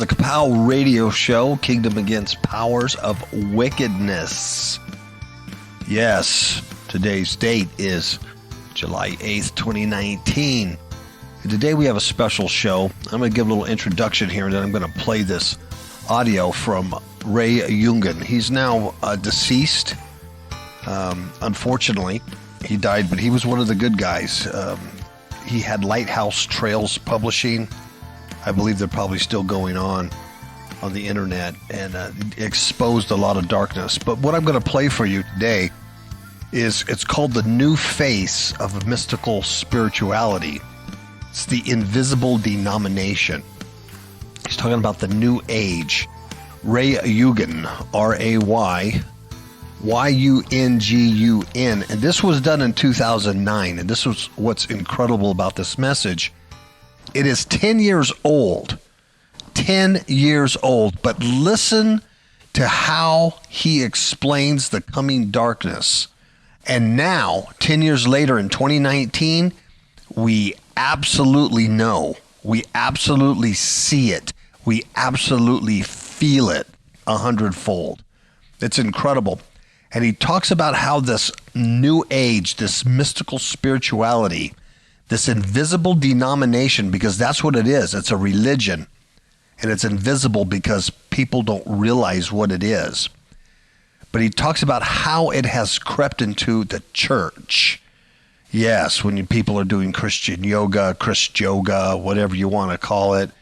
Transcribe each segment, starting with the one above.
The KAPOW radio show, Kingdom Against Powers of Wickedness. Yes, today's date is July 8th, 2019. And today we have a special show. I'm going to give a little introduction here, and then I'm going to play this audio from Ray Yungen. He's now deceased. Unfortunately, he died, but he was one of the good guys. He had Lighthouse Trails Publishing. I believe they're probably still going on the internet, and exposed a lot of darkness. But what I'm going to play for you today is, it's called The New Face of Mystical Spirituality. It's the invisible denomination. He's talking about the New Age. Ray Yungen, R-A-Y-Y-U-N-G-U-N. And this was done in 2009, and this was what's incredible about this message. It is 10 years old. 10 years old. But listen to how he explains the coming darkness. And now, 10 years later in 2019, we absolutely know. We absolutely see it. We absolutely feel it 100-fold. It's incredible. And he talks about how this new age, this mystical spirituality, this invisible denomination, because that's what it is. It's a religion, and it's invisible because people don't realize what it is. But he talks about how it has crept into the church. Yes, when people are doing Christian yoga, Christ yoga, whatever you want to call it.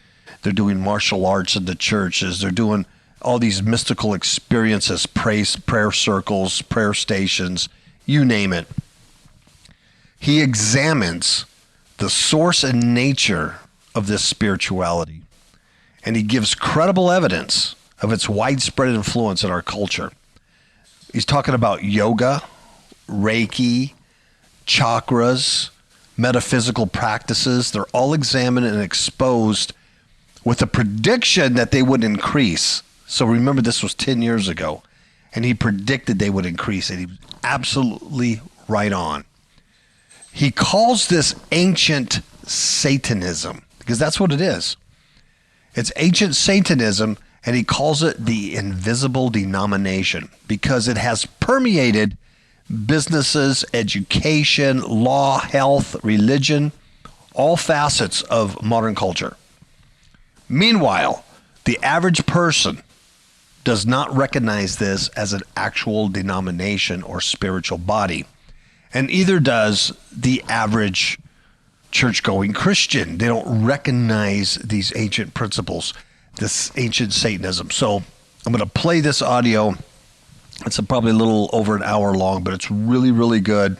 They're doing martial arts in the churches. They're doing all these mystical experiences, prayer circles, prayer stations, you name it. He examines the source and nature of this spirituality, and he gives credible evidence of its widespread influence in our culture. He's talking about yoga, Reiki, chakras, metaphysical practices. They're all examined and exposed with a prediction that they would increase. So remember, this was 10 years ago, and he predicted they would increase, and he was absolutely right on. He calls this ancient Satanism, because that's what it is. It's ancient Satanism, and he calls it the invisible denomination because it has permeated businesses, education, law, health, religion, all facets of modern culture. Meanwhile, the average person does not recognize this as an actual denomination or spiritual body. And either does the average church-going Christian. They don't recognize these ancient principles, this ancient Satanism. So I'm going to play this audio. It's probably a little over an hour long, but it's really, really good.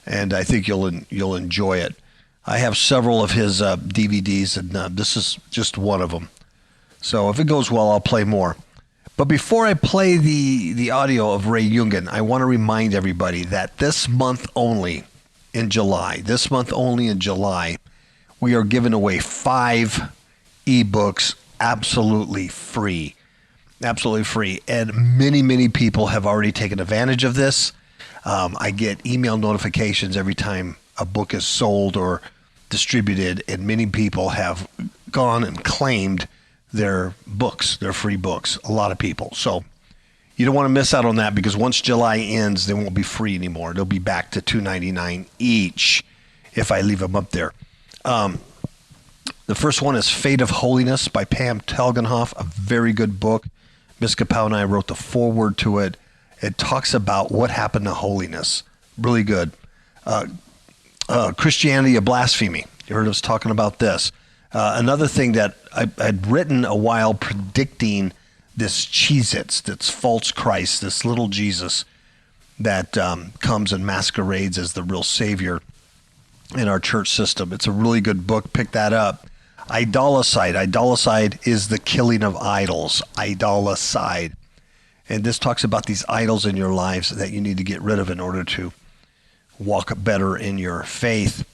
And I think you'll enjoy it. I have several of his DVDs, and this is just one of them. So if it goes well, I'll play more. But before I play the audio of Ray Yungen, I want to remind everybody that this month only in July, we are giving away 5 ebooks absolutely free. Absolutely free. And many, many people have already taken advantage of this. I get email notifications every time a book is sold or distributed, and many people have gone and claimed their books, their free books, a lot of people. So you don't want to miss out on that, because once July ends, they won't be free anymore. They'll be back to $2.99 each if I leave them up there. The first one is Fate of Holiness by Pam Telgenhoff, a very good book. Miss KAPOW and I wrote the foreword to it. It talks about what happened to holiness. Really good. Christianity, a Blasphemy. You heard us talking about this. Another thing that I'd written a while predicting this Cheez-Its, this false Christ, this little Jesus that comes and masquerades as the real Savior in our church system. It's a really good book. Pick that up. Idolicide. Idolicide is the killing of idols. Idolicide. And this talks about these idols in your lives that you need to get rid of in order to walk better in your faith.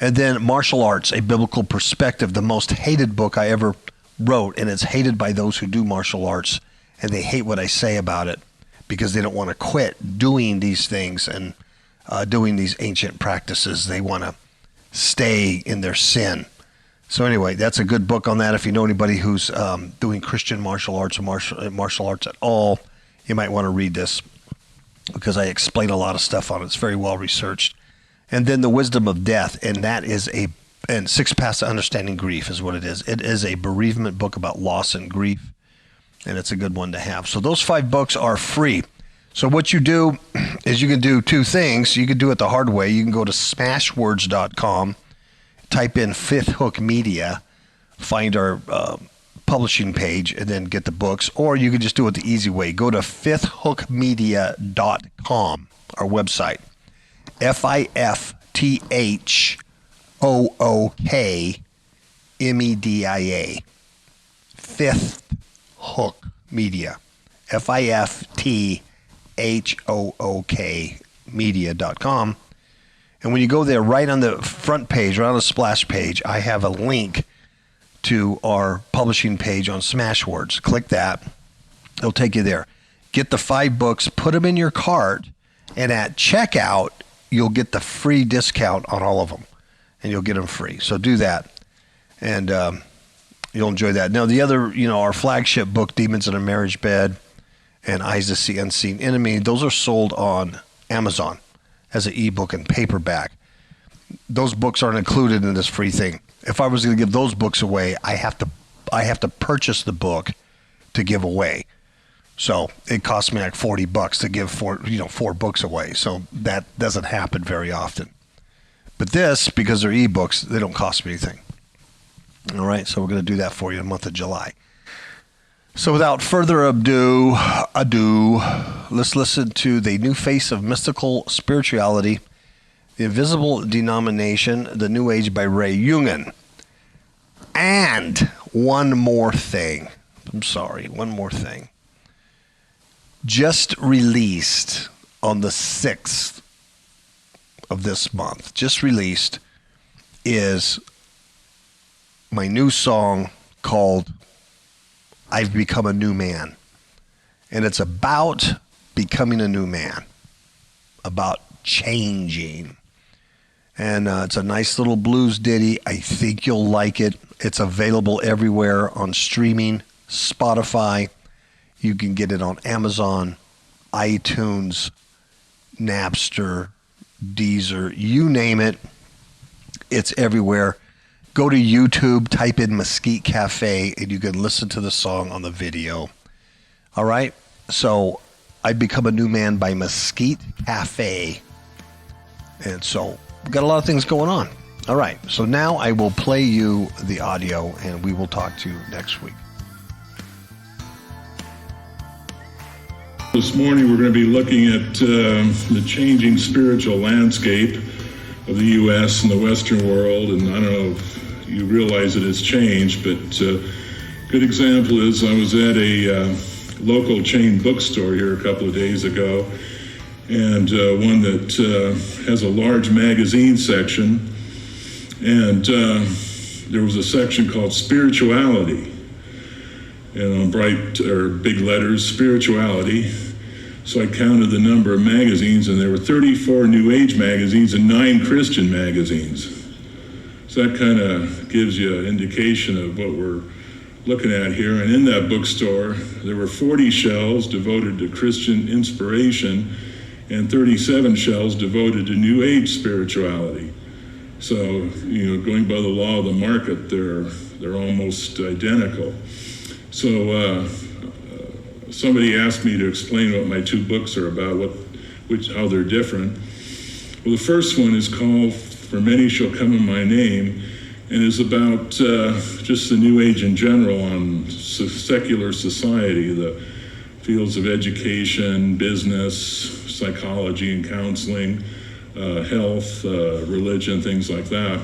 And then Martial Arts, A Biblical Perspective, the most hated book I ever wrote, and it's hated by those who do martial arts, and they hate what I say about it because they don't want to quit doing these things and doing these ancient practices. They want to stay in their sin. So anyway, that's a good book on that. If you know anybody who's doing Christian martial arts or martial arts at all, you might want to read this because I explain a lot of stuff on it. It's very well researched. And then The Wisdom of Death, and that is and Six Paths to Understanding Grief is what it is. It is a bereavement book about loss and grief, and it's a good one to have. So those 5 books are free. So what you do is you can do 2 things. You can do it the hard way. You can go to smashwords.com, type in Fifth Hook Media, find our publishing page, and then get the books. Or you can just do it the easy way. Go to fifthhookmedia.com, our website. FIFTHOOKMEDIA. Fifth Hook Media. FIFTHOOK media.com. And when you go there, right on the front page, right on the splash page, I have a link to our publishing page on Smashwords. Click that. It'll take you there. Get the 5 books, put them in your cart, and at checkout, you'll get the free discount on all of them, and you'll get them free. So do that, and you'll enjoy that. Now, the other, our flagship book, Demons in a Marriage Bed and Eyes to See Unseen Enemy, those are sold on Amazon as an ebook and paperback. Those books aren't included in this free thing. If I was going to give those books away, I have to purchase the book to give away. So it costs me like $40 to give 4 books away. So that doesn't happen very often. But this, because they're ebooks, they don't cost me anything. All right, so we're going to do that for you in the month of July. So without further ado, let's listen to The New Face of Mystical Spirituality, The Invisible Denomination, The New Age by Ray Yungen. And one more thing. One more thing. Just released on the 6th of this month, is my new song called I've Become a New Man. And it's about becoming a new man, about changing. And it's a nice little blues ditty. I think you'll like it. It's available everywhere on streaming, Spotify. You can get it on Amazon, iTunes, Napster, Deezer, you name it. It's everywhere. Go to YouTube, type in Mesquite Cafe, and you can listen to the song on the video. All right? So, I've Become a New Man by Mesquite Cafe. And so, we've got a lot of things going on. All right. So, now I will play you the audio, and we will talk to you next week. This morning we're going to be looking at the changing spiritual landscape of the U.S. and the Western world, and I don't know if you realize it has changed, but a good example is I was at a local chain bookstore here a couple of days ago, and one that has a large magazine section, and there was a section called Spirituality, and on big letters, Spirituality. So I counted the number of magazines, and there were 34 New Age magazines and 9 Christian magazines. So that kind of gives you an indication of what we're looking at here. And in that bookstore, there were 40 shelves devoted to Christian inspiration and 37 shelves devoted to New Age spirituality. So, going by the law of the market, they're almost identical. So somebody asked me to explain what my 2 books are about, how they're different. Well, the first one is called For Many Shall Come in My Name, and is about just the New Age in general on secular society, the fields of education, business, psychology and counseling, health, religion, things like that.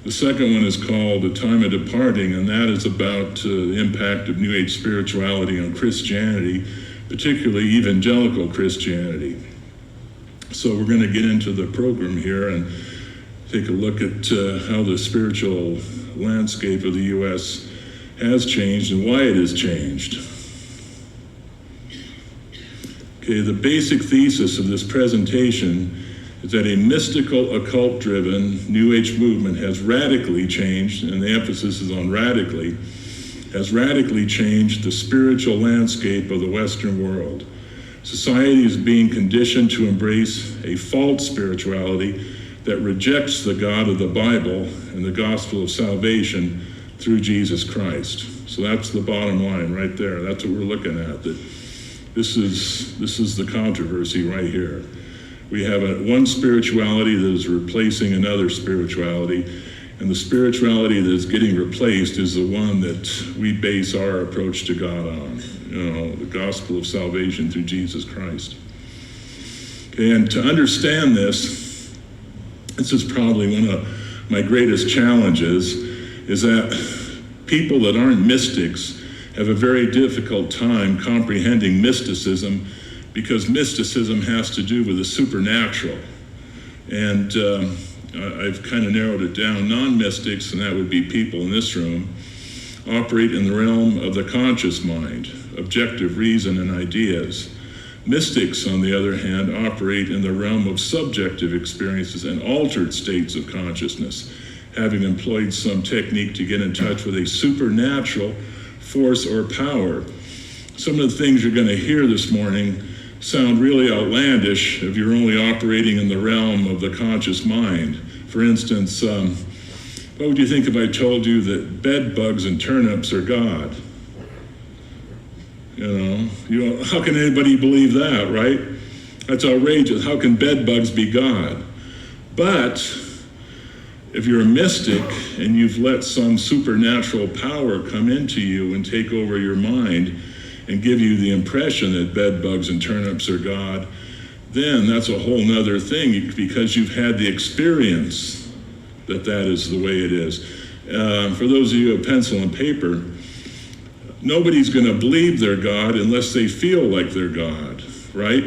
The second one is called The Time of Departing, and that is about the impact of New Age spirituality on Christianity, particularly evangelical Christianity. So we're going to get into the program here and take a look at how the spiritual landscape of the U.S. has changed and why it has changed. Okay, the basic thesis of this presentation is that a mystical, occult-driven New Age movement has radically changed, and the emphasis is on radically, has radically changed the spiritual landscape of the Western world. Society is being conditioned to embrace a false spirituality that rejects the God of the Bible and the gospel of salvation through Jesus Christ. So that's the bottom line right there. That's what we're looking at. That this is the controversy right here. We have one spirituality that is replacing another spirituality, and the spirituality that is getting replaced is the one that we base our approach to God on. The gospel of salvation through Jesus Christ. Okay, and to understand this is probably one of my greatest challenges, is that people that aren't mystics have a very difficult time comprehending mysticism, because mysticism has to do with the supernatural. And I've kind of narrowed it down. Non-mystics, and that would be people in this room, operate in the realm of the conscious mind, objective reason and ideas. Mystics, on the other hand, operate in the realm of subjective experiences and altered states of consciousness, having employed some technique to get in touch with a supernatural force or power. Some of the things you're going to hear this morning sound really outlandish if you're only operating in the realm of the conscious mind. For instance, what would you think if I told you that bed bugs and turnips are God? How can anybody believe that, right? That's outrageous. How can bed bugs be God? But if you're a mystic and you've let some supernatural power come into you and take over your mind and give you the impression that bed bugs and turnips are God, then that's a whole nother thing, because you've had the experience that is the way it is. For those of you who have pencil and paper, nobody's going to believe they're God unless they feel like they're God, right?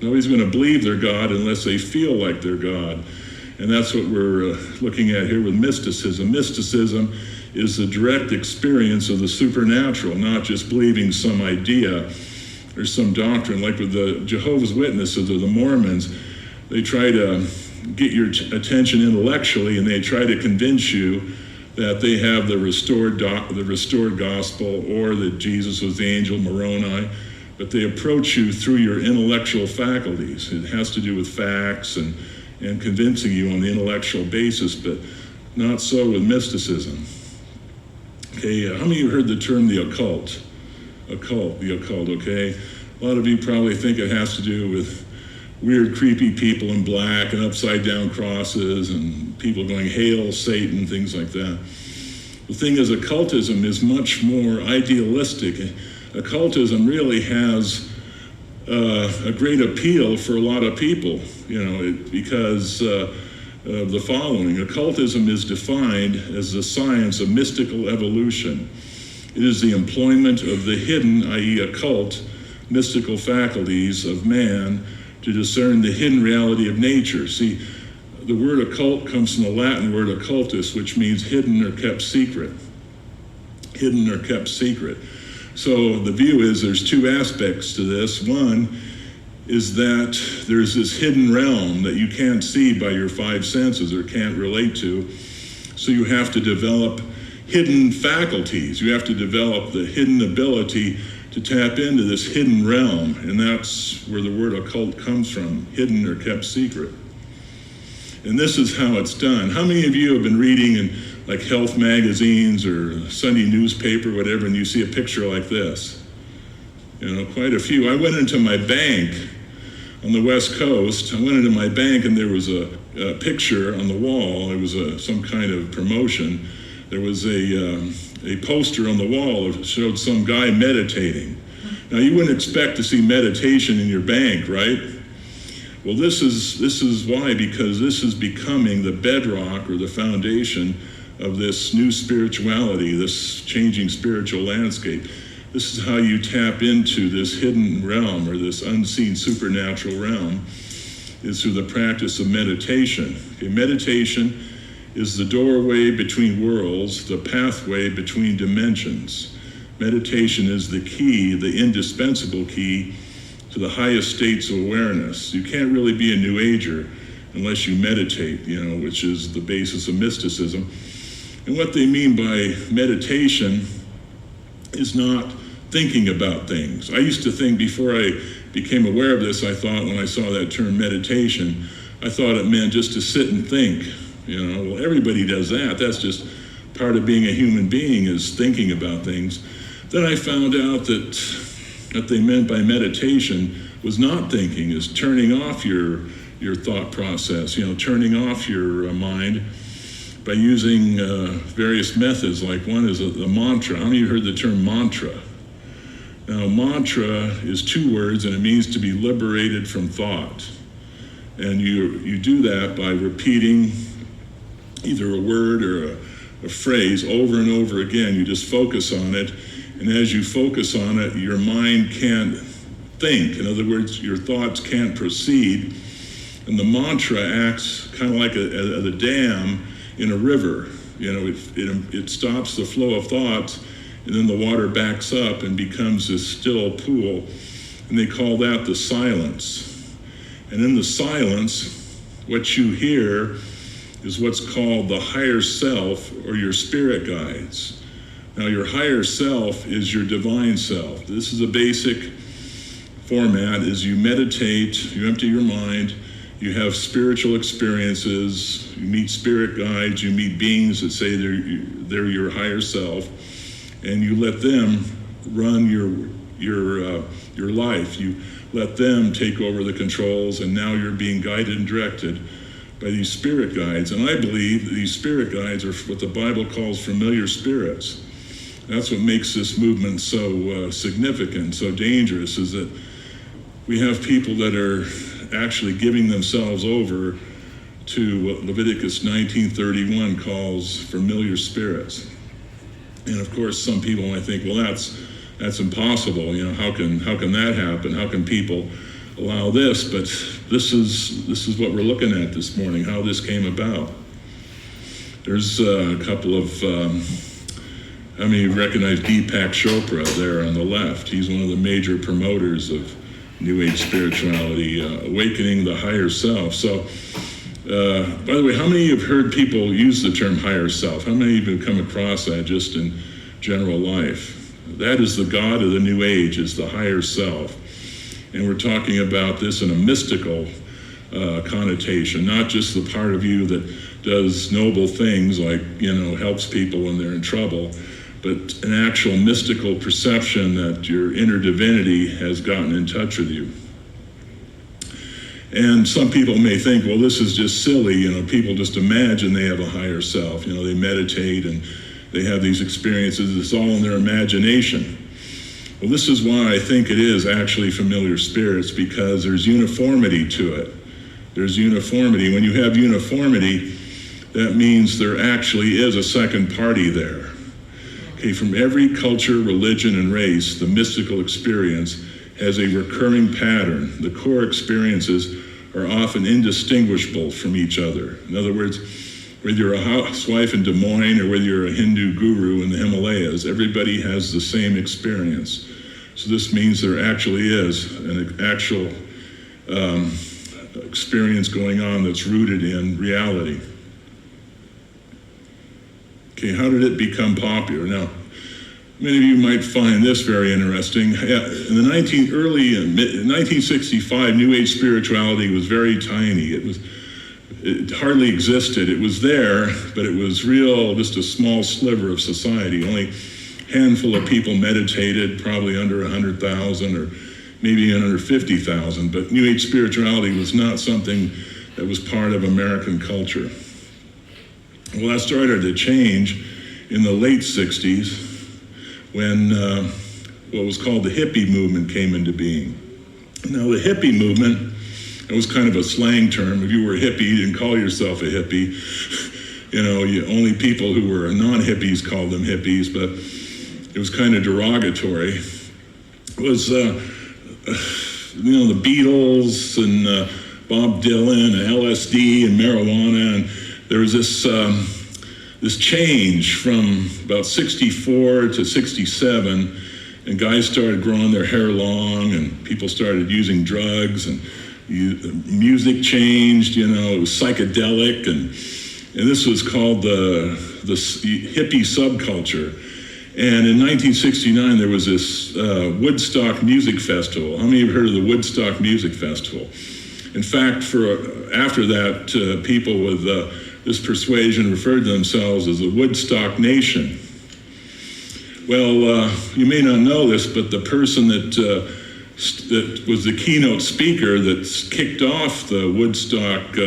Nobody's going to believe they're God unless they feel like they're God. And that's what we're looking at here with mysticism. Mysticism is the direct experience of the supernatural, not just believing some idea or some doctrine. Like with the Jehovah's Witnesses or the Mormons, they try to get your attention intellectually, and they try to convince you that they have the restored gospel, or that Jesus was the angel Moroni, but they approach you through your intellectual faculties. It has to do with facts and convincing you on the intellectual basis, but not so with mysticism. Okay, how many of you heard the term the occult? The occult, okay? A lot of you probably think it has to do with weird, creepy people in black and upside down crosses and people going, "Hail Satan," things like that. The thing is, occultism is much more idealistic. Occultism really has a great appeal for a lot of people, because of the following. Occultism is defined as the science of mystical evolution. It is the employment of the hidden, i.e. occult, mystical faculties of man to discern the hidden reality of nature. See, the word occult comes from the Latin word occultus, which means hidden or kept secret. Hidden or kept secret. So the view is there's two aspects to this. One is that there's this hidden realm that you can't see by your five senses or can't relate to. So you have to develop hidden faculties. You have to develop the hidden ability to tap into this hidden realm, and that's where the word occult comes from, hidden or kept secret. And this is how it's done. How many of you have been reading in like health magazines or Sunday newspaper, whatever, and you see a picture like this? Quite a few. I went into my bank on the West Coast. I went into my bank and there was a picture on the wall. It was some kind of promotion. There was a poster on the wall that showed some guy meditating. Now, you wouldn't expect to see meditation in your bank, right? Well, this is why, because this is becoming the bedrock or the foundation of this new spirituality, this changing spiritual landscape. This is how you tap into this hidden realm or this unseen supernatural realm, is through the practice of meditation. Okay, meditation is the doorway between worlds, the pathway between dimensions. Meditation is the key, the indispensable key to the highest states of awareness. You can't really be a New Ager unless you meditate, which is the basis of mysticism. And what they mean by meditation is not thinking about things. I used to think, before I became aware of this, I thought when I saw that term meditation, I thought it meant just to sit and think. Well, everybody does that. That's just part of being a human being, is thinking about things. Then I found out that what they meant by meditation was not thinking, is turning off your thought process, turning off your mind by using various methods. Like one is a mantra. How many of you heard the term mantra? Now, mantra is 2 words, and it means to be liberated from thought. And you do that by repeating either a word or a phrase over and over again. You just focus on it, and as you focus on it, your mind can't think. In other words, your thoughts can't proceed, and the mantra acts kind of like a dam in a river. It stops the flow of thoughts, and then the water backs up and becomes this still pool, and they call that the silence. And in the silence, what you hear is what's called the higher self, or your spirit guides. Now, your higher self is your divine self. This is a basic format. Is you meditate, you empty your mind, you have spiritual experiences, you meet spirit guides, you meet beings that say they're your higher self, and you let them run your life. You let them take over the controls, and now you're being guided and directed by these spirit guides. And I believe that these spirit guides are what the Bible calls familiar spirits. That's what makes this movement so significant, so dangerous, is that we have people that are actually giving themselves over to what Leviticus 19:31 calls familiar spirits. And of course, some people might think, well, that's impossible. How can that happen? How can people allow this? But this is what we're looking at this morning, how this came about. There's a couple of, how many recognize Deepak Chopra there on the left? He's one of the major promoters of New Age spirituality, awakening the higher self. So, by the way, how many of you have heard people use the term higher self? How many of you have come across that just in general life? That is the God of the New Age, is the higher self. And we're talking about this in a mystical connotation, not just the part of you that does noble things like, helps people when they're in trouble, but an actual mystical perception that your inner divinity has gotten in touch with you. And some people may think, well, this is just silly, people just imagine they have a higher self, they meditate and they have these experiences, it's all in their imagination. Well, this is why I think it is actually familiar spirits, because there's uniformity to it. There's uniformity. When you have uniformity, that means there actually is a second party there. Okay, from every culture, religion, and race, the mystical experience has a recurring pattern. The core experiences are often indistinguishable from each other. In other words, whether you're a housewife in Des Moines or whether you're a Hindu guru in the Himalayas, everybody has the same experience. So this means there actually is an actual experience going on that's rooted in reality. Okay, how did it become popular? Now, many of you might find this very interesting. In the 1965, New Age spirituality was very tiny. It hardly existed. It was there, but it was just a small sliver of society. Only a handful of people meditated, probably under 100,000 or maybe under 50,000. But New Age spirituality was not something that was part of American culture. Well, that started to change in the late 60s when what was called the hippie movement came into being. Now, the hippie movement, it was kind of a slang term. If you were a hippie, you didn't call yourself a hippie. Only people who were non-hippies called them hippies, but it was kind of derogatory. It was, the Beatles and Bob Dylan and LSD and marijuana, and there was this change from about 64 to 67, and guys started growing their hair long, and people started using drugs, and music changed, it was psychedelic, and this was called the hippie subculture. And in 1969, there was this Woodstock Music Festival. How many of you have heard of the Woodstock Music Festival? In fact, after that, people with this persuasion referred to themselves as the Woodstock Nation. Well, you may not know this, but the person that was the keynote speaker that kicked off the Woodstock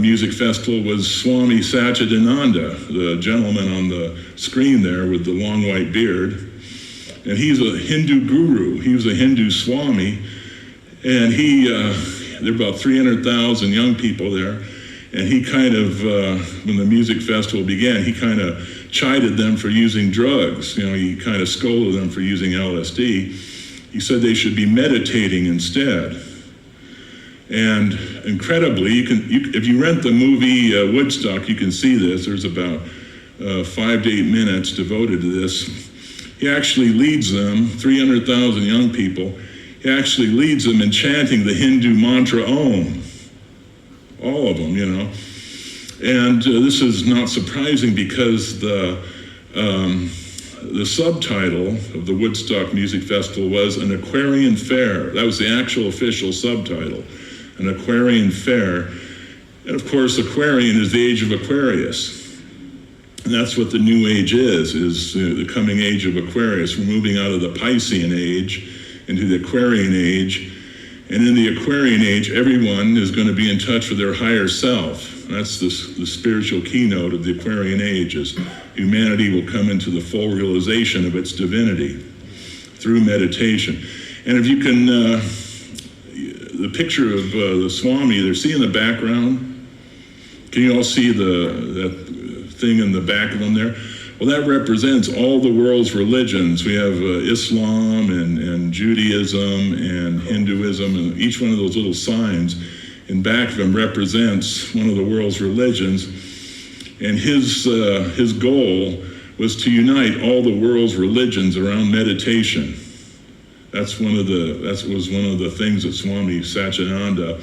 Music Festival was Swami Satchidananda, the gentleman on the screen there with the long white beard. And he's a Hindu guru. He was a Hindu Swami. And there were about 300,000 young people there. And he kind of, when the music festival began, he kind of chided them for using drugs. He kind of scolded them for using LSD. He said they should be meditating instead. And incredibly, if you rent the movie Woodstock, you can see this. There's about 5 to 8 minutes devoted to this. He actually leads them, 300,000 young people, he actually leads them in chanting the Hindu mantra Om. All of them, And this is not surprising because the subtitle of the Woodstock Music Festival was An Aquarian Fair. That was the actual official subtitle, An Aquarian Fair. And of course, Aquarian is the age of Aquarius. And that's what the new age is the coming age of Aquarius. We're moving out of the Piscean age into the Aquarian age. And in the Aquarian age, everyone is going to be in touch with their higher self. That's the spiritual keynote of the Aquarian age, is humanity will come into the full realization of its divinity through meditation. And if you can, the picture of the Swami, they're seeing the background. Can you all see that thing in the back of them there? Well, that represents all the world's religions. We have Islam and Judaism and Hinduism, and each one of those little signs in back of him represents one of the world's religions. And his goal was to unite all the world's religions around meditation. That was one of the things that Swami Satchidananda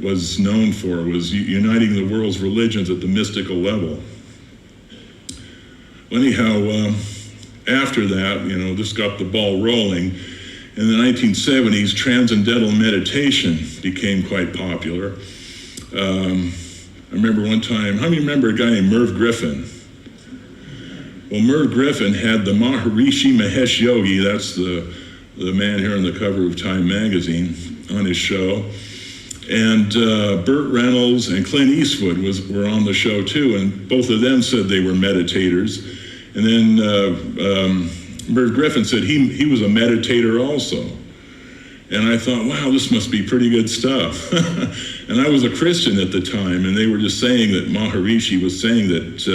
was known for, was uniting the world's religions at the mystical level. Anyhow, after that, this got the ball rolling. In the 1970s, transcendental meditation became quite popular. I remember one time, how many remember a guy named Merv Griffin? Well, Merv Griffin had the Maharishi Mahesh Yogi, that's the man here on the cover of Time magazine, on his show. And Burt Reynolds and Clint Eastwood were on the show too, and both of them said they were meditators. And then Merv Griffin said he was a meditator also. And I thought, wow, this must be pretty good stuff. And I was a Christian at the time, and they were just saying that Maharishi was saying that,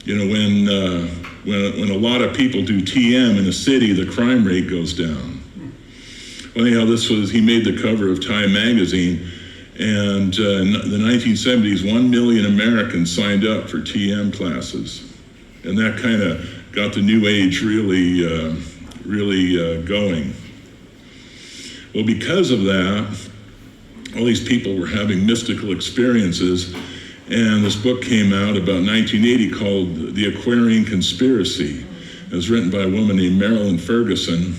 when a lot of people do TM in a city, the crime rate goes down. Well, anyhow, he made the cover of Time magazine, and in the 1970s, 1 million Americans signed up for TM classes. And that kind of got the new age really going. Well, because of that, all these people were having mystical experiences, and this book came out about 1980 called The Aquarian Conspiracy. It was written by a woman named Marilyn Ferguson.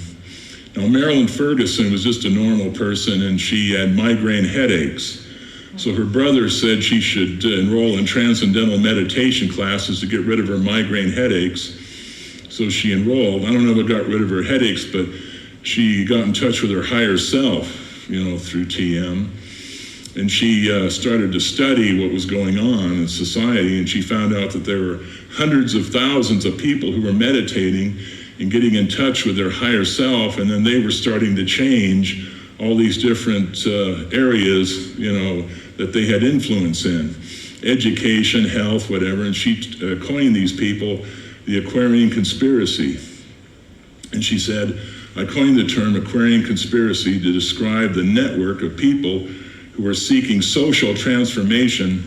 Now, Marilyn Ferguson was just a normal person, and she had migraine headaches. So her brother said she should enroll in transcendental meditation classes to get rid of her migraine headaches. So she enrolled. I don't know if it got rid of her headaches, but she got in touch with her higher self, through TM. And she started to study what was going on in society, and she found out that there were hundreds of thousands of people who were meditating and getting in touch with their higher self, and then they were starting to change all these different areas, that they had influence in. Education, health, whatever, and she coined these people the Aquarian Conspiracy. And she said, I coined the term Aquarian Conspiracy to describe the network of people who are seeking social transformation,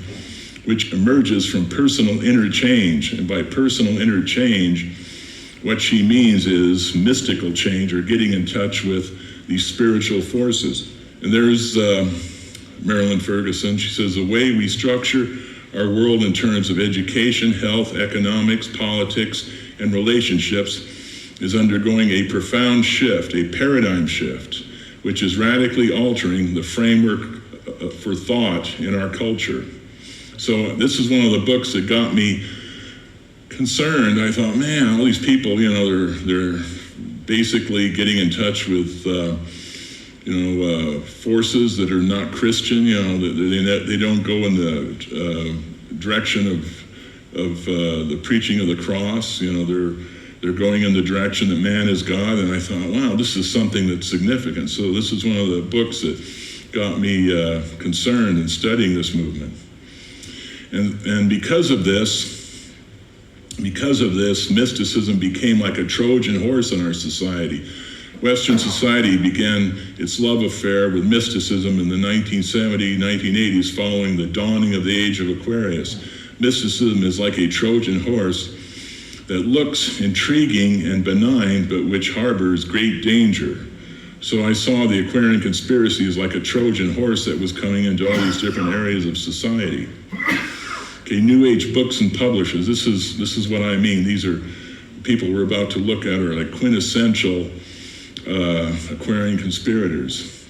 which emerges from personal inner change. And by personal inner change, what she means is mystical change, or getting in touch with these spiritual forces. And there's Marilyn Ferguson. She says, the way we structure our world in terms of education, health, economics, politics, and relationships is undergoing a profound shift, a paradigm shift, which is radically altering the framework for thought in our culture. So this is one of the books that got me concerned. I thought, man, all these people, they're basically getting in touch with forces that are not Christian. They don't go in the direction of the preaching of the cross. They're going in the direction that man is God. And I thought, wow, this is something that's significant. So this is one of the books that got me concerned in studying this movement. And because of this, mysticism became like a Trojan horse in our society. Western society began its love affair with mysticism in the 1970s, 1980s, following the dawning of the age of Aquarius. Mysticism is like a Trojan horse that looks intriguing and benign, but which harbors great danger. So I saw the Aquarian conspiracy as like a Trojan horse that was coming into all these different areas of society. Okay, New Age books and publishers, this is what I mean. These are people we're about to look at are like quintessential Aquarian conspirators.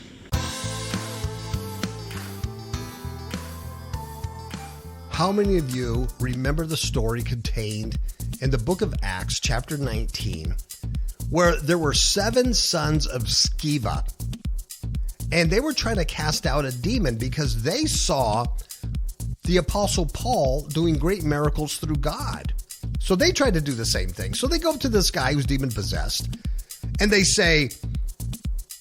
How many of you remember the story contained in the book of Acts, chapter 19, where there were 7 sons of Sceva, and they were trying to cast out a demon because they saw the Apostle Paul doing great miracles through God. So they tried to do the same thing. So they go up to this guy who's demon-possessed, and they say,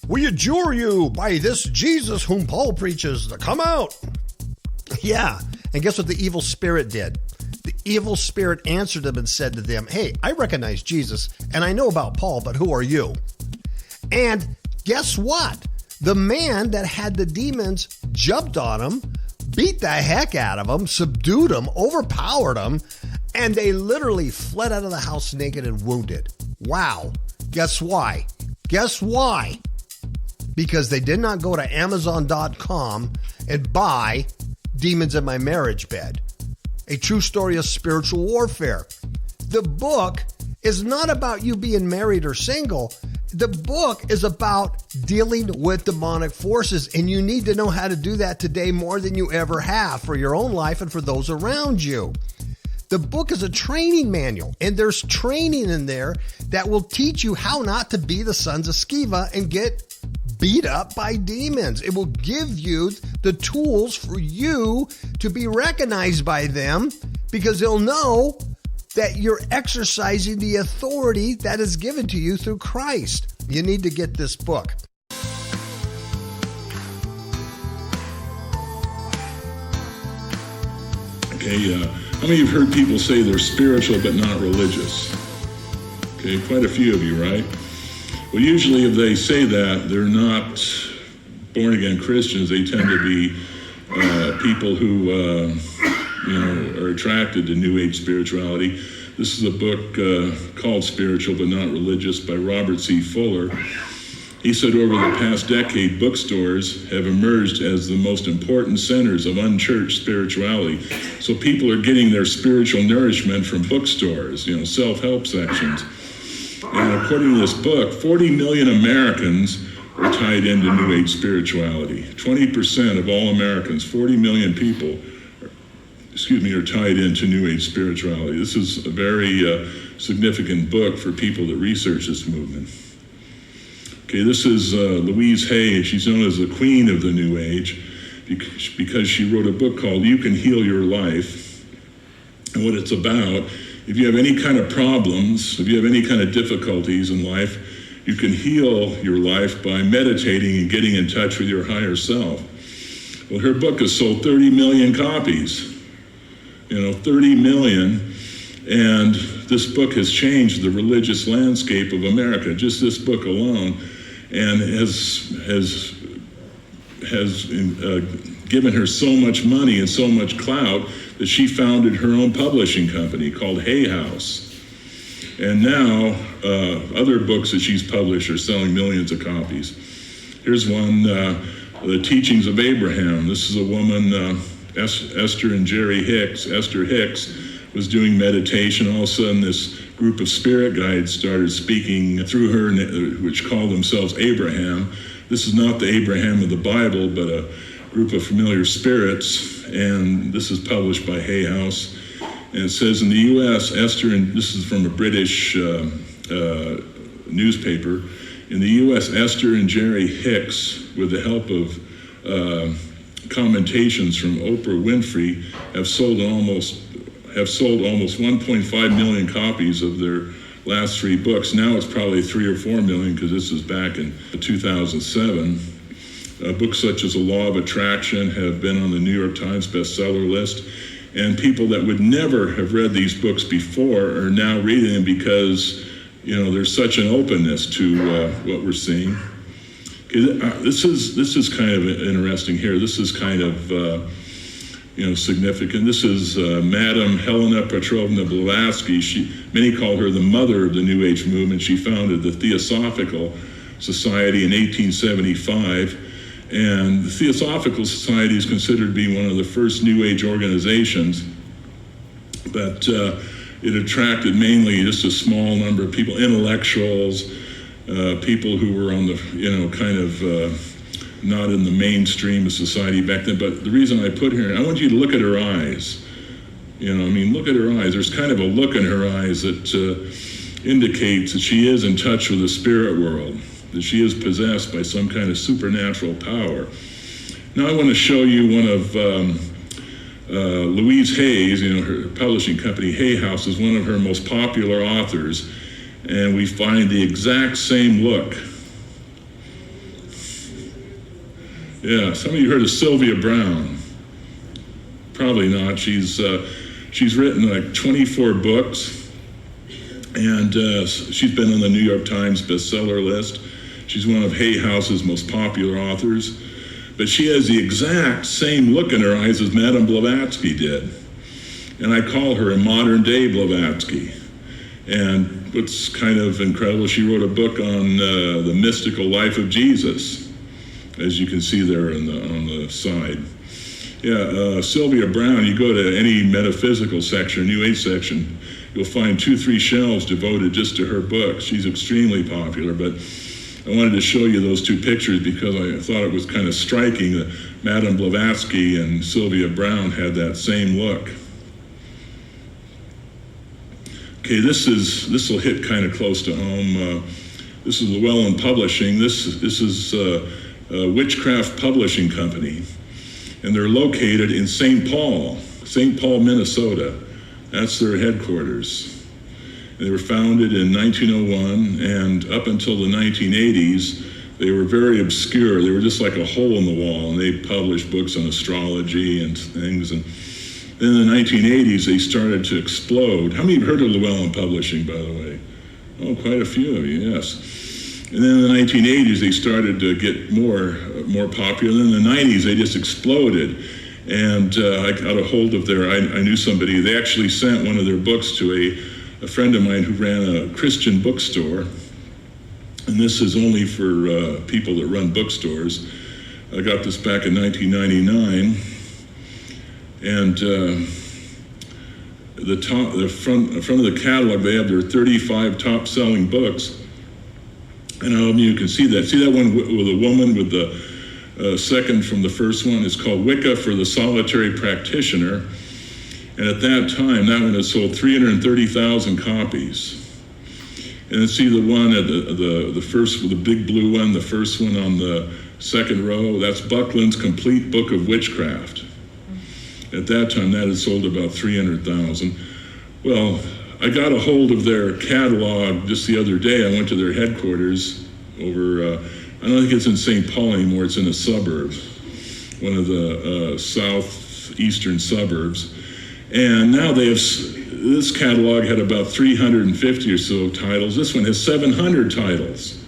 "We adjure you by this Jesus whom Paul preaches to come out." Yeah, and guess what the evil spirit did? The evil spirit answered them and said to them, "Hey, I recognize Jesus, and I know about Paul, but who are you?" And guess what? The man that had the demons jumped on him, beat the heck out of him, subdued him, overpowered him, and they literally fled out of the house naked and wounded. Wow. Guess why? Guess why? Because they did not go to Amazon.com and buy Demons in My Marriage Bed, a true story of spiritual warfare. The book is not about you being married or single. The book is about dealing with demonic forces, and you need to know how to do that today more than you ever have for your own life and for those around you. The book is a training manual, and there's training in there that will teach you how not to be the sons of Sceva and get beat up by demons. It will give you the tools for you to be recognized by them, because they'll know that you're exercising the authority that is given to you through Christ. You need to get this book. Okay, how many of you have heard people say they're spiritual but not religious? Okay, quite a few of you, right? Well, usually if they say that, they're not born-again Christians. They tend to be people who, are attracted to New Age spirituality. This is a book called Spiritual But Not Religious by Robert C. Fuller. He said over the past decade, bookstores have emerged as the most important centers of unchurched spirituality. So people are getting their spiritual nourishment from bookstores, self-help sections. And according to this book, 40 million Americans are tied into New Age spirituality. 20% of all Americans, 40 million people, are tied into New Age spirituality. This is a very significant book for people that research this movement. Okay, this is Louise Hay. She's known as the queen of the New Age because she wrote a book called You Can Heal Your Life. And what it's about, if you have any kind of problems, if you have any kind of difficulties in life, you can heal your life by meditating and getting in touch with your higher self. Well, her book has sold 30 million copies. 30 million. And this book has changed the religious landscape of America, just this book alone, and has given her so much money and so much clout that she founded her own publishing company called Hay House. And now other books that she's published are selling millions of copies. Here's one The Teachings of Abraham. This is a woman, Esther and Jerry Hicks. Esther Hicks was doing meditation. All of a sudden, this group of spirit guides started speaking through her, which called themselves Abraham. This is not the Abraham of the Bible, but a group of familiar spirits, and this is published by Hay House. And it says in the U.S., Esther, and this is from a British newspaper, in the U.S., Esther and Jerry Hicks, with the help of commentations from Oprah Winfrey, have sold almost 1.5 million copies of their last 3 books. Now it's probably 3 or 4 million, because this is back in 2007. Books such as The Law of Attraction have been on the New York Times bestseller list. And people that would never have read these books before are now reading them because, there's such an openness to what we're seeing. This is kind of interesting here. This is kind of significant. This is Madame Helena Petrovna Blavatsky. Many call her the mother of the New Age movement. She founded the Theosophical Society in 1875. And the Theosophical Society is considered to be one of the first New Age organizations, but it attracted mainly just a small number of people, intellectuals, people who were on the, not in the mainstream of society back then. But the reason I put her, I want you to look at her eyes. Look at her eyes. There's kind of a look in her eyes that indicates that she is in touch with the spirit world, that she is possessed by some kind of supernatural power. Now I want to show you one of Louise Hay's, her publishing company, Hay House, is one of her most popular authors, and we find the exact same look. Yeah, some of you heard of Sylvia Browne. Probably not. She's written like 24 books, and she's been on the New York Times bestseller list. She's one of Hay House's most popular authors, but she has the exact same look in her eyes as Madame Blavatsky did. And I call her a modern day Blavatsky. And what's kind of incredible, she wrote a book on the mystical life of Jesus, as you can see there on the side. Yeah, Sylvia Browne, you go to any metaphysical section, New Age section, you'll find 2-3 shelves devoted just to her books. She's extremely popular, but I wanted to show you those 2 pictures because I thought it was kind of striking that Madame Blavatsky and Sylvia Browne had that same look. Okay, this will hit kind of close to home. This is Llewellyn Publishing. This is a Witchcraft Publishing Company, and they're located in St. Paul, Minnesota. That's their headquarters. They were founded in 1901, and up until the 1980s, they were very obscure. They were just like a hole in the wall, and they published books on astrology and things. And then in the 1980s, they started to explode. How many have heard of Llewellyn Publishing, by the way? Oh, quite a few of you, yes. And then in the 1980s, they started to get more popular. And then in the 90s, they just exploded. And I got a hold of I knew somebody. They actually sent one of their books to a friend of mine who ran a Christian bookstore, and this is only for people that run bookstores. I got this back in 1999, and the front of the catalog, they have their 35 top-selling books, and I don't know if you can see that. See that one with a woman with the second from the first one? It's called Wicca for the Solitary Practitioner. And at that time, that one had sold 330,000 copies. And then see the one at the first, the big blue one, the first one on the second row, that's Buckland's Complete Book of Witchcraft. At that time, that had sold about 300,000. Well, I got a hold of their catalog just the other day. I went to their headquarters over, I don't think it's in St. Paul anymore, it's in a suburb, one of the southeastern suburbs. And now they have, this catalog had about 350 or so titles. This one has 700 titles.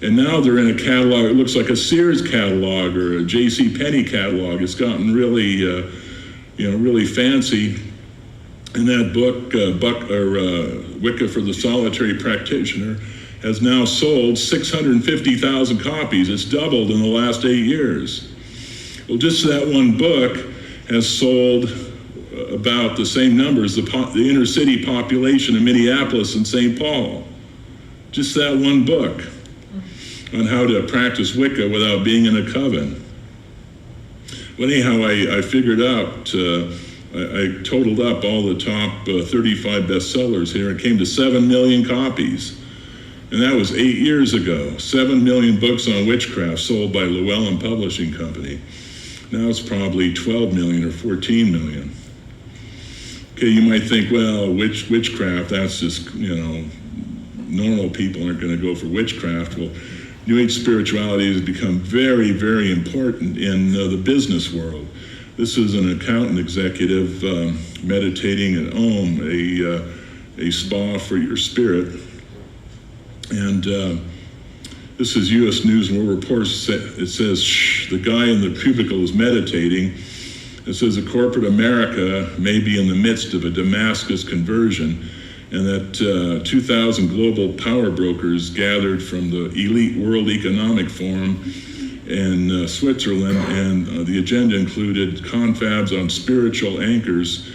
And now they're in a catalog, it looks like a Sears catalog or a J.C. Penney catalog. It's gotten really, really fancy. And that book, Wicca for the Solitary Practitioner, has now sold 650,000 copies. It's doubled in the last 8 years. Well, just that one book has sold about the same number as the inner city population of Minneapolis and St. Paul. Just that one book on how to practice Wicca without being in a coven. Well, anyhow, I figured out, I totaled up all the top 35 bestsellers here. It came to 7 million copies. And that was 8 years ago. 7 million books on witchcraft sold by Llewellyn Publishing Company. Now it's probably 12 million or 14 million. Okay, you might think, well, witchcraft, that's just, normal people aren't going to go for witchcraft. Well, New Age spirituality has become very, very important in the business world. This is an accountant executive meditating at Om, a spa for your spirit. And this is U.S. News and World Report. It says, shh, the guy in the cubicle is meditating. It says that corporate America may be in the midst of a Damascus conversion, and that 2,000 global power brokers gathered from the elite World Economic Forum in Switzerland, and the agenda included confabs on spiritual anchors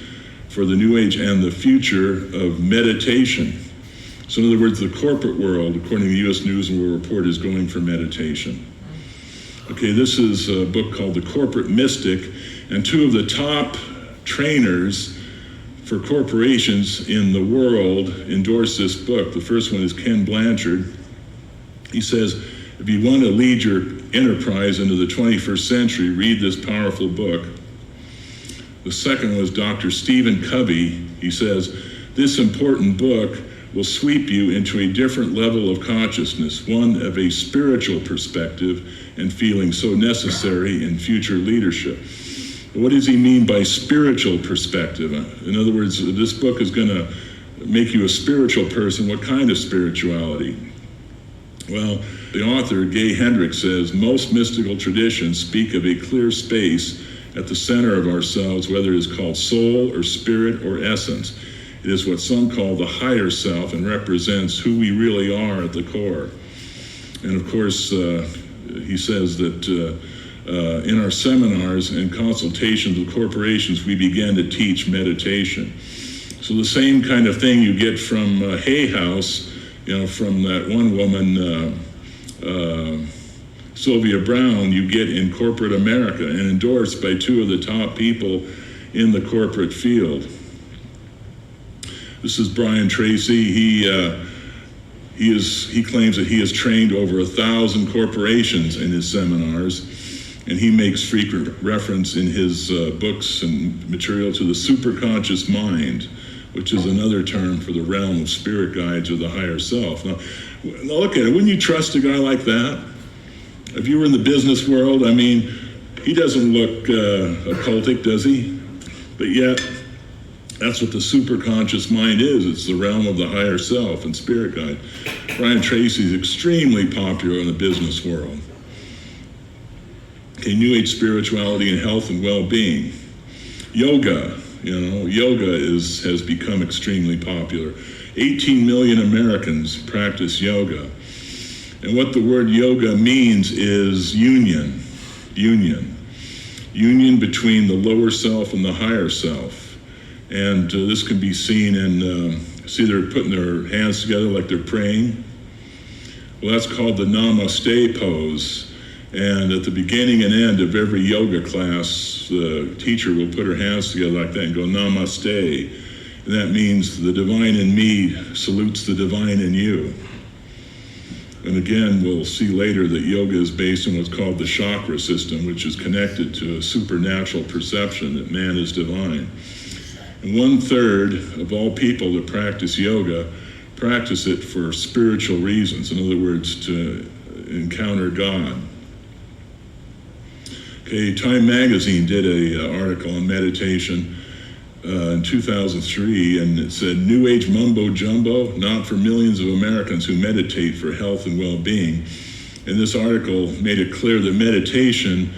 for the New Age and the future of meditation. So in other words, the corporate world, according to the U.S. News and World Report, is going for meditation. Okay, this is a book called The Corporate Mystic, and two of the top trainers for corporations in the world endorse this book. The first one is Ken Blanchard. He says, if you want to lead your enterprise into the 21st century, read this powerful book. The second was Dr. Stephen Covey. He says, this important book will sweep you into a different level of consciousness, one of a spiritual perspective and feeling so necessary in future leadership. What does he mean by spiritual perspective? In other words, this book is going to make you a spiritual person. What kind of spirituality? Well, the author, Gay Hendricks, says, most mystical traditions speak of a clear space at the center of ourselves, whether it is called soul or spirit or essence. It is what some call the higher self and represents who we really are at the core. And of course, he says that in our seminars and consultations with corporations, we began to teach meditation. So the same kind of thing you get from Hay House, from that one woman, Sylvia Browne, you get in corporate America, and endorsed by two of the top people in the corporate field. This is Brian Tracy. He claims that he has trained over 1,000 corporations in his seminars. And he makes frequent reference in his books and material to the superconscious mind, which is another term for the realm of spirit guides or the higher self. Now look at it. Wouldn't you trust a guy like that? If you were in the business world, I mean, he doesn't look occultic, does he? But yet, that's what the superconscious mind is. It's the realm of the higher self and spirit guide. Brian Tracy is extremely popular in the business world. Okay, New Age spirituality and health and well-being. Yoga, yoga has become extremely popular. 18 million Americans practice yoga. And what the word yoga means is union between the lower self and the higher self. And this can be seen in, see they're putting their hands together like they're praying. Well, that's called the Namaste pose. And at the beginning and end of every yoga class, the teacher will put her hands together like that and go Namaste. And that means the divine in me salutes the divine in you. And again, we'll see later that yoga is based on what's called the chakra system, which is connected to a supernatural perception that man is divine. And 1/3 of all people that practice yoga practice it for spiritual reasons. In other words, to encounter God. Okay, Time Magazine did an article on meditation in 2003, and it said, New Age mumbo jumbo, not for millions of Americans who meditate for health and well-being. And this article made it clear that meditation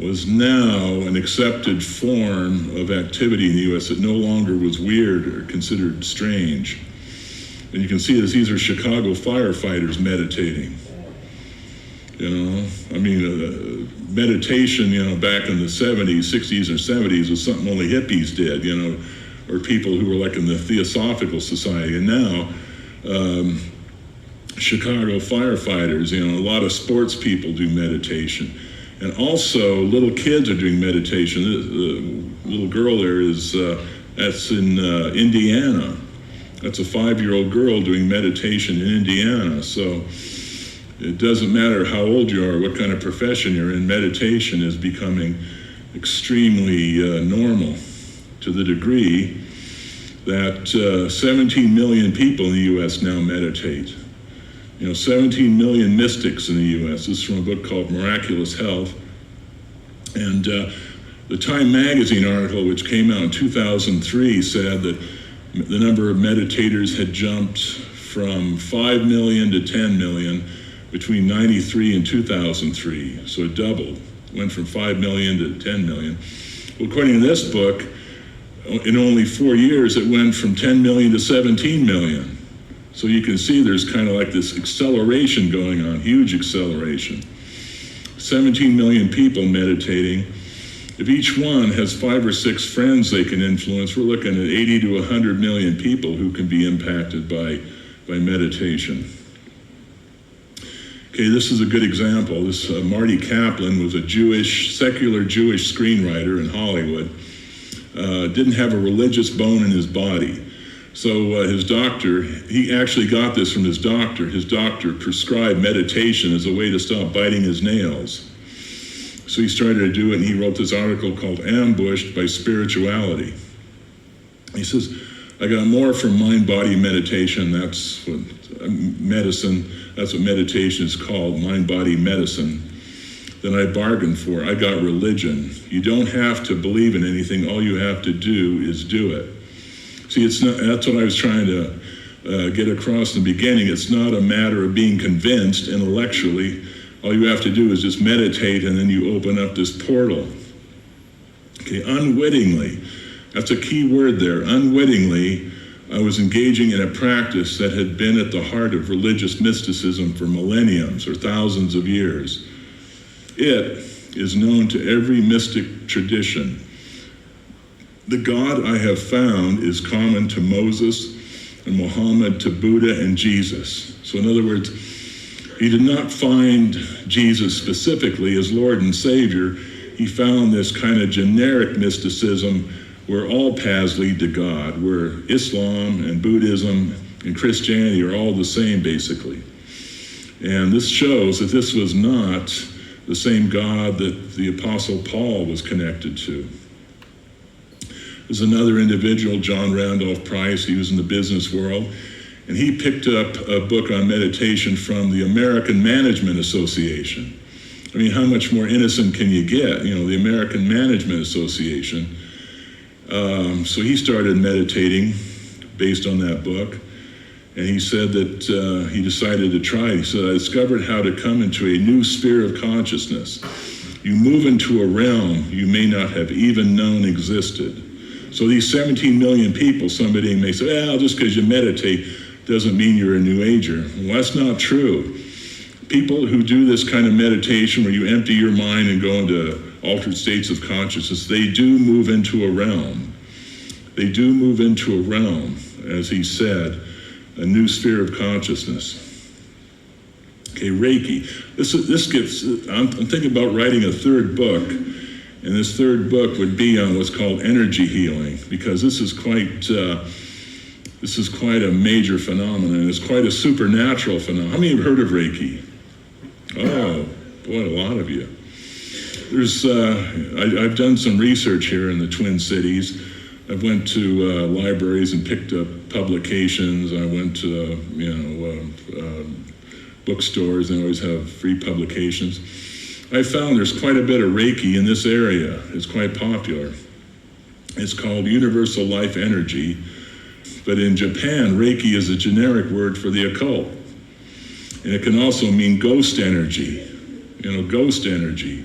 was now an accepted form of activity in the U.S. that no longer was weird or considered strange. And you can see this, these are Chicago firefighters meditating. You know, I mean, meditation, you know, back in the 70s, 60s or 70s was something only hippies did, you know, or people who were like in the Theosophical Society. And now, Chicago firefighters, you know, a lot of sports people do meditation. And also, little kids are doing meditation. The little girl there is, that's in Indiana. That's a 5-year-old girl doing meditation in Indiana. So it doesn't matter how old you are, what kind of profession you're in, meditation is becoming extremely normal, to the degree that 17 million people in the U.S. now meditate. You know, 17 million mystics in the U.S. This is from a book called Miraculous Health. And the Time magazine article, which came out in 2003, said that the number of meditators had jumped from 5 million to 10 million between 93 and 2003. So it doubled, went from 5 million to 10 million. Well, according to this book, in only 4 years, it went from 10 million to 17 million. So you can see there's kind of like this acceleration going on, huge acceleration. 17 million people meditating. If each one has 5 or 6 friends they can influence, we're looking at 80 to 100 million people who can be impacted by meditation. Okay, this is a good example. This Marty Kaplan was a secular Jewish screenwriter in Hollywood. Didn't have a religious bone in his body. So his doctor, he actually got this from his doctor. His doctor prescribed meditation as a way to stop biting his nails. So he started to do it, and he wrote this article called Ambushed by Spirituality. He says, I got more from mind-body meditation. That's what medicine, that's what meditation is called, mind-body medicine, than I bargained for. I got religion. You don't have to believe in anything. All you have to do is do it. See, it's not, that's what I was trying to get across in the beginning. It's not a matter of being convinced intellectually. All you have to do is just meditate, and then you open up this portal. Okay, unwittingly, that's a key word there. Unwittingly, I was engaging in a practice that had been at the heart of religious mysticism for millenniums or thousands of years. It is known to every mystic tradition. The God I have found is common to Moses and Muhammad, to Buddha and Jesus. So in other words, he did not find Jesus specifically as Lord and Savior. He found this kind of generic mysticism where all paths lead to God, where Islam and Buddhism and Christianity are all the same, basically. And this shows that this was not the same God that the Apostle Paul was connected to. There's another individual, John Randolph Price. He was in the business world, and he picked up a book on meditation from the American Management Association. I mean, how much more innocent can you get? You know, the American Management Association. So he started meditating based on that book, and he said that he decided to try it. He said, I discovered how to come into a new sphere of consciousness. You move into a realm you may not have even known existed. So these 17 million people, somebody may say, well, just because you meditate doesn't mean you're a New Ager. Well, that's not true. People who do this kind of meditation where you empty your mind and go into altered states of consciousness, they do move into a realm. They do move into a realm, as he said, a new sphere of consciousness. Okay, Reiki. I'm thinking about writing a 3rd book. And this 3rd book would be on what's called energy healing, because this is quite a major phenomenon. It's quite a supernatural phenomenon. How many have heard of Reiki? Oh, boy, a lot of you. I've done some research here in the Twin Cities. I went to libraries and picked up publications. I went to bookstores. They always have free publications. I found there's quite a bit of Reiki in this area. It's quite popular. It's called Universal Life Energy, but in Japan, Reiki is a generic word for the occult. And it can also mean ghost energy, ghost energy.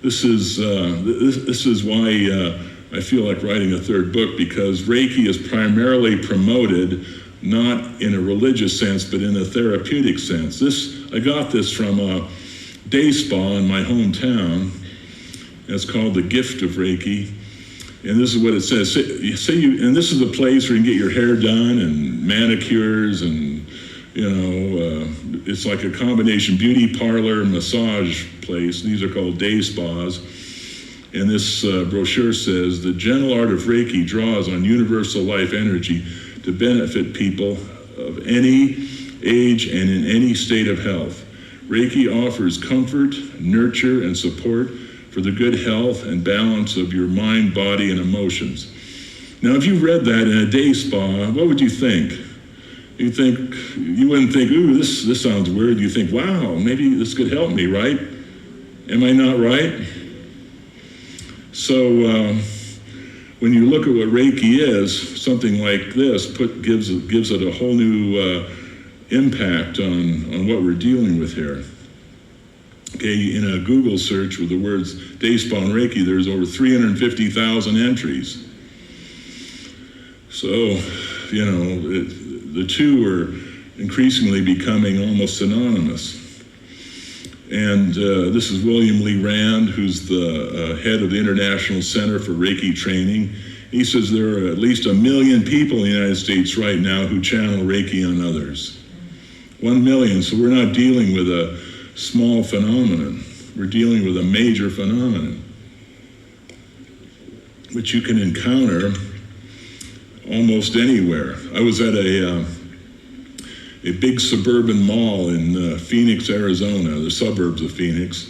This is why I feel like writing a third book, because Reiki is primarily promoted not in a religious sense, but in a therapeutic sense. I got this from a day spa in my hometown. It's called the Gift of Reiki. And this is what it says. And this is a place where you can get your hair done and manicures and, it's like a combination beauty parlor, massage place. These are called day spas. And this brochure says, the gentle art of Reiki draws on universal life energy to benefit people of any age and in any state of health. Reiki offers comfort, nurture, and support for the good health and balance of your mind, body, and emotions. Now, if you read that in a day spa, what would you think? You wouldn't think, ooh, this sounds weird. You think, wow, maybe this could help me, right? Am I not right? So when you look at what Reiki is, something like this gives it a whole new impact on what we're dealing with here. Okay, in a Google search with the words day spa and Reiki, there's over 350,000 entries. So, the two are increasingly becoming almost synonymous. And this is William Lee Rand, who's the head of the International Center for Reiki Training. He says there are at least 1 million people in the United States right now who channel Reiki on others. 1 million, so we're not dealing with a small phenomenon. We're dealing with a major phenomenon, which you can encounter almost anywhere. I was at a big suburban mall in Phoenix, Arizona, the suburbs of Phoenix.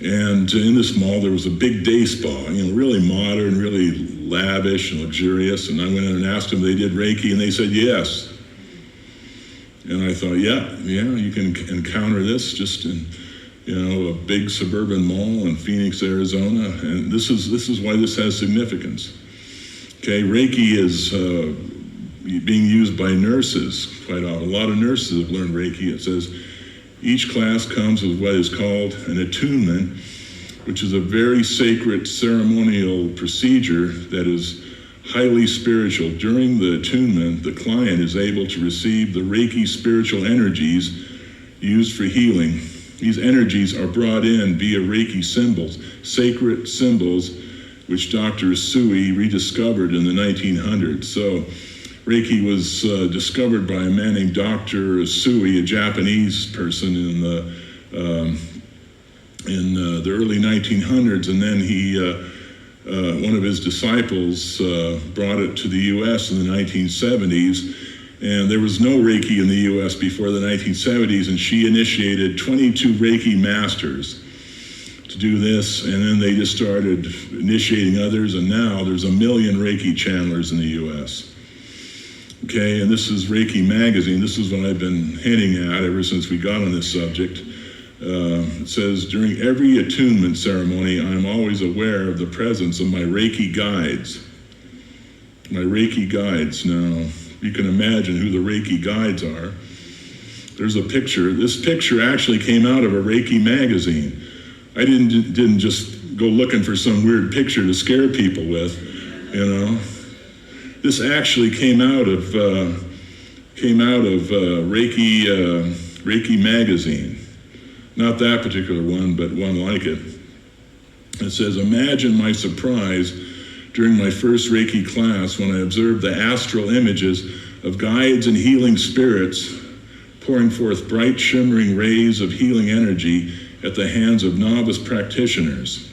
And in this mall, there was a big day spa, really modern, really lavish and luxurious. And I went in and asked them if they did Reiki, and they said yes. And I thought, yeah, you can encounter this just in, a big suburban mall in Phoenix, Arizona. And this is why this has significance. Okay, Reiki is being used by nurses quite often. A lot of nurses have learned Reiki. It says each class comes with what is called an attunement, which is a very sacred ceremonial procedure that is highly spiritual. During the attunement, the client is able to receive the Reiki spiritual energies used for healing. These energies are brought in via Reiki symbols, sacred symbols, which Dr. Sui rediscovered in the 1900s. So Reiki was discovered by a man named Dr. Sui, a Japanese person in the early 1900s, and then one of his disciples brought it to the U.S. in the 1970s, and there was no Reiki in the U.S. before the 1970s, and she initiated 22 Reiki masters to do this, and then they just started initiating others, and now there's 1 million Reiki channelers in the U.S. Okay, and this is Reiki Magazine. This is what I've been hinting at ever since we got on this subject. It says, during every attunement ceremony, I'm always aware of the presence of my Reiki guides. My Reiki guides. Now, you can imagine who the Reiki guides are. There's a picture. This picture actually came out of a Reiki magazine. I didn't just go looking for some weird picture to scare people with, This actually came out of Reiki magazine. Not that particular one, but one like it. It says, imagine my surprise during my first Reiki class when I observed the astral images of guides and healing spirits pouring forth bright shimmering rays of healing energy at the hands of novice practitioners.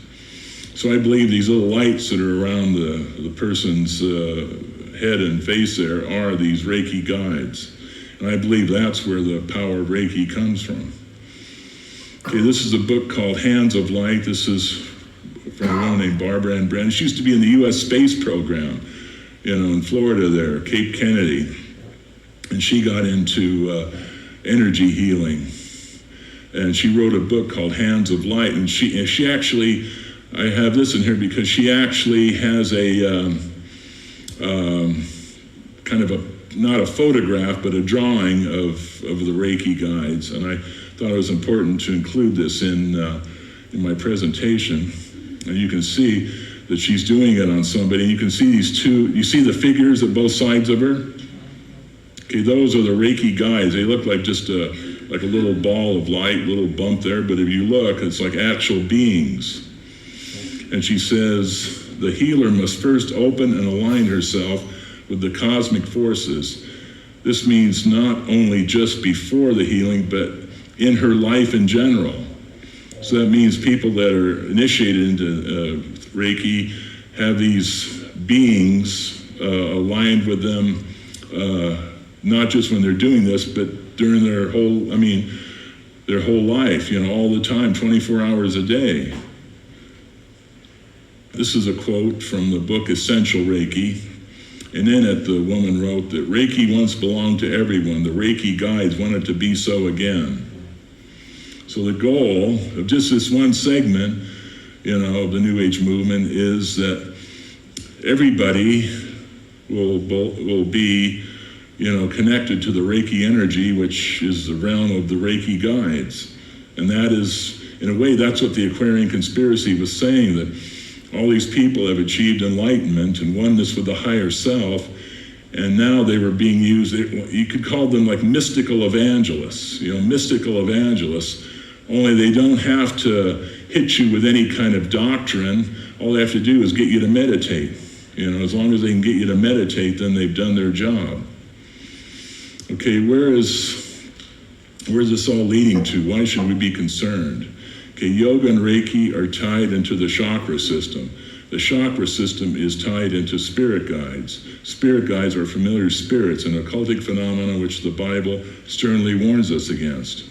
So I believe these little lights that are around the person's head and face there are these Reiki guides. And I believe that's where the power of Reiki comes from. Okay, this is a book called Hands of Light. This is from a woman named Barbara Ann Brennan. She used to be in the U.S. space program, in Florida there, Cape Kennedy. And she got into energy healing. And she wrote a book called Hands of Light. And she actually, I have this in here because she actually has a kind of not a photograph, but a drawing of the Reiki guides. And I thought it was important to include this in my presentation. And you can see that she's doing it on somebody. And you can see these two, you see the figures at both sides of her? Okay, those are the Reiki Guides. They look like just a little ball of light, little bump there, but if you look, it's like actual beings. And she says, the healer must first open and align herself with the cosmic forces. This means not only just before the healing, but in her life in general. So that means people that are initiated into Reiki have these beings aligned with them, not just when they're doing this, but during their whole life, all the time, 24 hours a day. This is a quote from the book Essential Reiki. And in it, the woman wrote that Reiki once belonged to everyone. The Reiki Guides want it to be so again. So the goal of just this one segment, of the New Age movement is that everybody will be, connected to the Reiki energy, which is the realm of the Reiki Guides. And that is, in a way, that's what the Aquarian conspiracy was saying, that all these people have achieved enlightenment and oneness with the higher self, and now they were being used, you could call them like mystical evangelists, only they don't have to hit you with any kind of doctrine. All they have to do is get you to meditate. As long as they can get you to meditate, then they've done their job. Okay, where is this all leading to? Why should we be concerned? Okay, yoga and Reiki are tied into the chakra system. The chakra system is tied into spirit guides. Spirit guides are familiar spirits, an occultic phenomenon which the Bible sternly warns us against.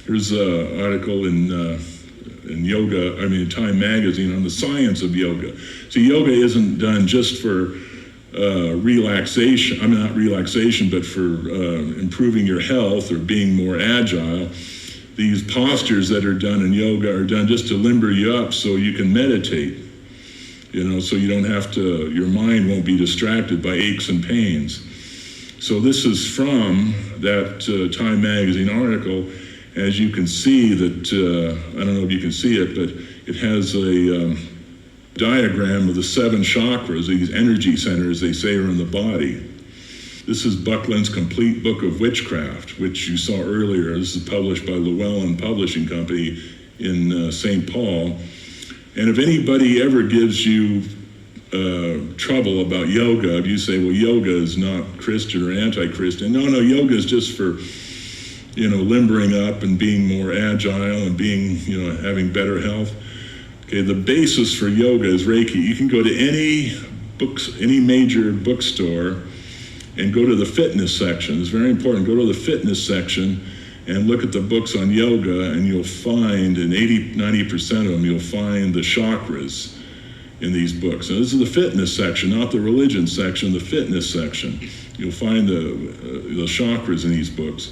Here's an article in Time magazine on the science of yoga. So yoga isn't done just for relaxation, not relaxation, but for improving your health or being more agile. These postures that are done in yoga are done just to limber you up so you can meditate, so you don't have to, your mind won't be distracted by aches and pains. So this is from that Time magazine article. As you can see that, I don't know if you can see it, but it has a diagram of the 7 chakras, these energy centers they say are in the body. This is Buckland's Complete Book of Witchcraft, which you saw earlier. This is published by Llewellyn Publishing Company in St. Paul. And if anybody ever gives you trouble about yoga, if you say, well, yoga is not Christian or anti-Christian. No, yoga is just for, limbering up and being more agile and being, having better health. Okay, the basis for yoga is Reiki. You can go to any major bookstore and go to the fitness section. It's very important. Go to the fitness section and look at the books on yoga, and you'll find, in 90% of them, you'll find the chakras in these books. And this is the fitness section, not the religion section, the fitness section. You'll find the chakras in these books.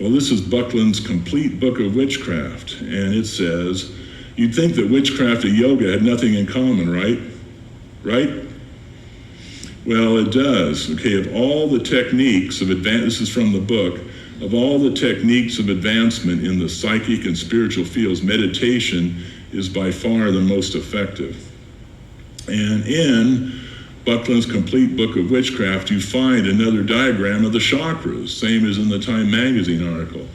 Well, this is Buckland's Complete Book of Witchcraft, and it says, you'd think that witchcraft and yoga had nothing in common, right? Right? Well, it does. Okay, of all the techniques of this is from the book, of all the techniques of advancement in the psychic and spiritual fields, meditation is by far the most effective. And in Buckland's Complete Book of Witchcraft, you find another diagram of the chakras, same as in the Time magazine article.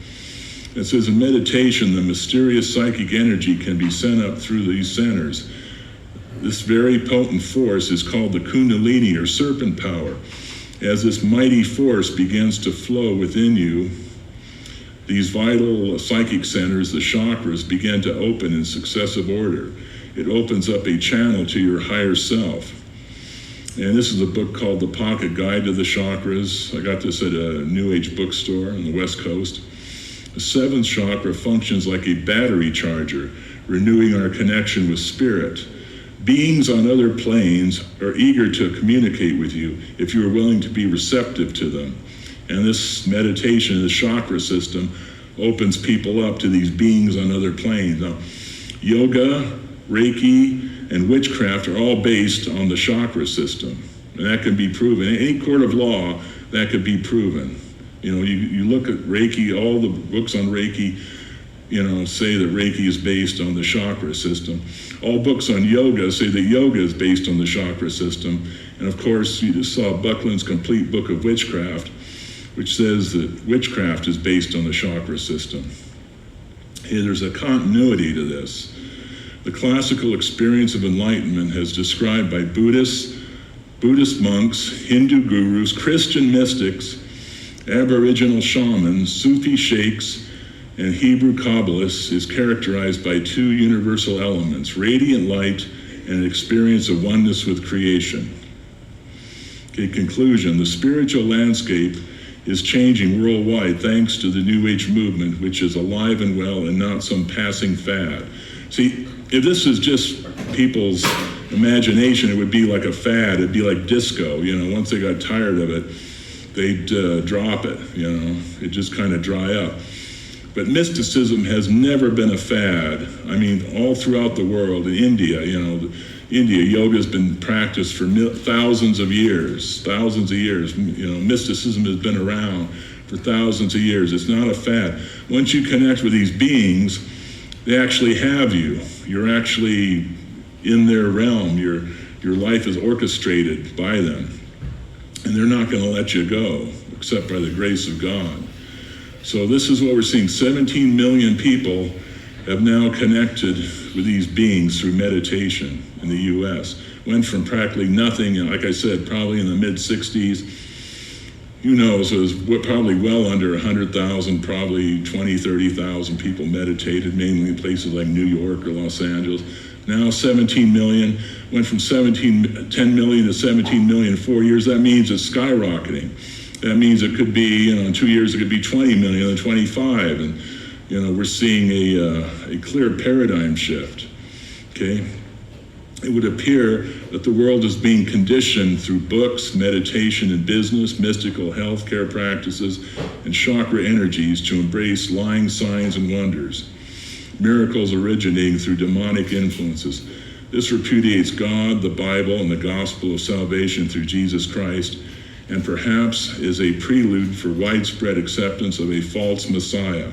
It says, in meditation, the mysterious psychic energy can be sent up through these centers. This very potent force is called the Kundalini, or serpent power. As this mighty force begins to flow within you, these vital psychic centers, the chakras, begin to open in successive order. It opens up a channel to your higher self. And this is a book called The Pocket Guide to the Chakras. I got this at a New Age bookstore on the West Coast. The 7th chakra functions like a battery charger, renewing our connection with spirit. Beings on other planes are eager to communicate with you if you are willing to be receptive to them. And this meditation, the chakra system, opens people up to these beings on other planes. Now, yoga, Reiki, and witchcraft are all based on the chakra system. And that can be proven. In any court of law, that could be proven. You look at Reiki, all the books on Reiki, say that Reiki is based on the chakra system. All books on yoga say that yoga is based on the chakra system. And of course, you just saw Buckland's Complete Book of Witchcraft, which says that witchcraft is based on the chakra system. Hey, there's a continuity to this. The classical experience of enlightenment as described by Buddhist monks, Hindu gurus, Christian mystics, Aboriginal shamans, Sufi sheikhs, and Hebrew Kabbalists is characterized by two universal elements, radiant light and an experience of oneness with creation. Okay, conclusion, the spiritual landscape is changing worldwide thanks to the New Age movement, which is alive and well and not some passing fad. See, if this is just people's imagination, it would be like a fad. It'd be like disco. Once they got tired of it, they'd drop it. It'd just kind of dry up. But mysticism has never been a fad. I mean, all throughout the world, in India, yoga has been practiced for thousands of years. Mysticism has been around for thousands of years. It's not a fad. Once you connect with these beings, they actually have you. You're actually in their realm. Your life is orchestrated by them. And they're not going to let you go, except by the grace of God. So this is what we're seeing. 17 million people have now connected with these beings through meditation in the US. Went from practically nothing, like I said, probably in the mid-60s. Who knows, it was probably well under 100,000, probably 20, 30,000 people meditated, mainly in places like New York or Los Angeles. Now 17 million, went from 10 million to 17 million in 4 years. That means it's skyrocketing. That means it could be, in 2 years, it could be 20 million and 25. And, we're seeing a clear paradigm shift, okay? It would appear that the world is being conditioned through books, meditation and business, mystical healthcare practices, and chakra energies to embrace lying signs and wonders, miracles originating through demonic influences. This repudiates God, the Bible, and the gospel of salvation through Jesus Christ, and perhaps is a prelude for widespread acceptance of a false Messiah.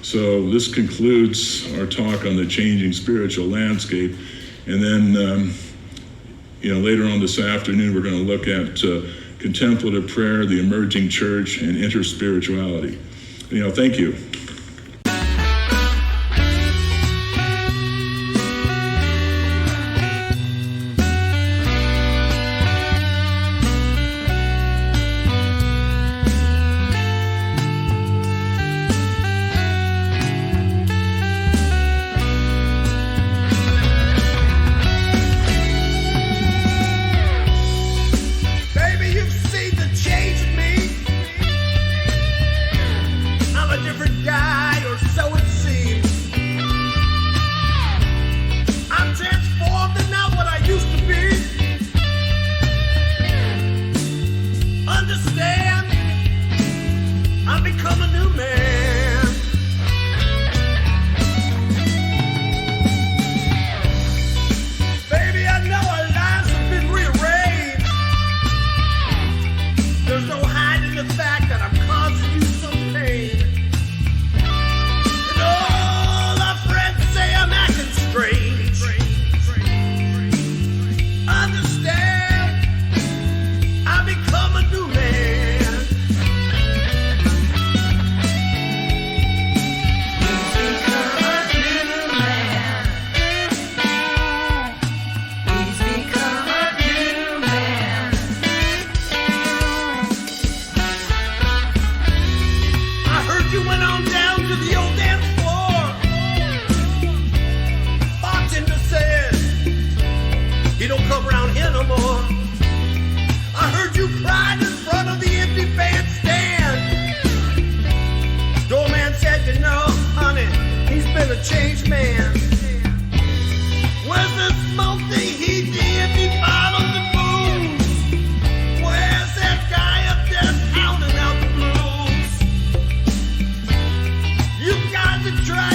So this concludes our talk on the changing spiritual landscape. And then, later on this afternoon, we're going to look at contemplative prayer, the emerging church, and interspirituality. Thank you. Changed man. Where's the smoke, the heat, the empty bottles and booze? Where's that guy up there pounding out the blues? You got to try